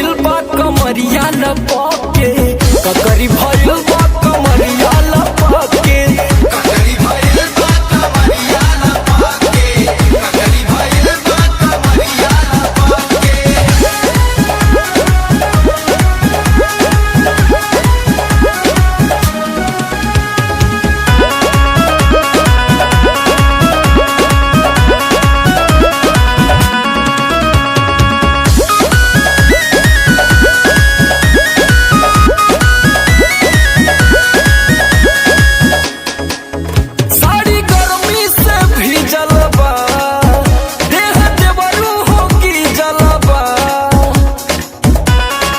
भइल बा कमरिया लपके, ककरी भइल बा कमरिया लपके, ककरी भइल बा कमरिया लपके, ककरी भइल बा कमरिया लपके। साड़ी गर्मी से भीजल बा, देह देवरू हो की जलबा,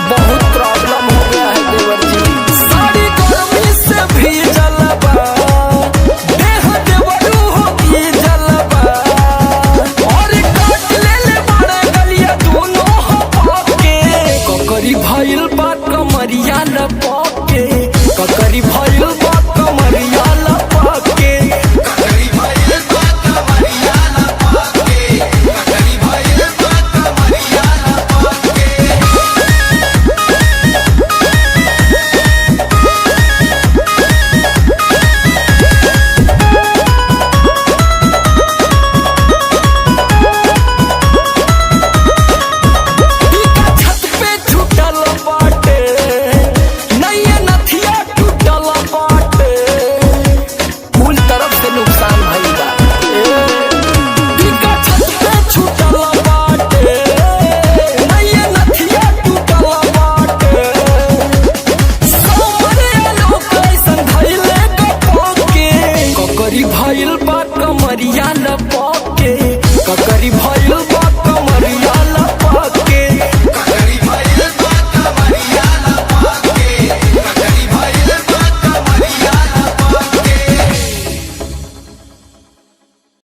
बहुत प्रॉब्लम हो गया है देवर जी। साड़ी गर्मी से भीजल बा, देह देवरू हो की जलबा, और काट ले बड़े गलिया दोनों हवा के, ककरी भइल बा कमरिया लपके।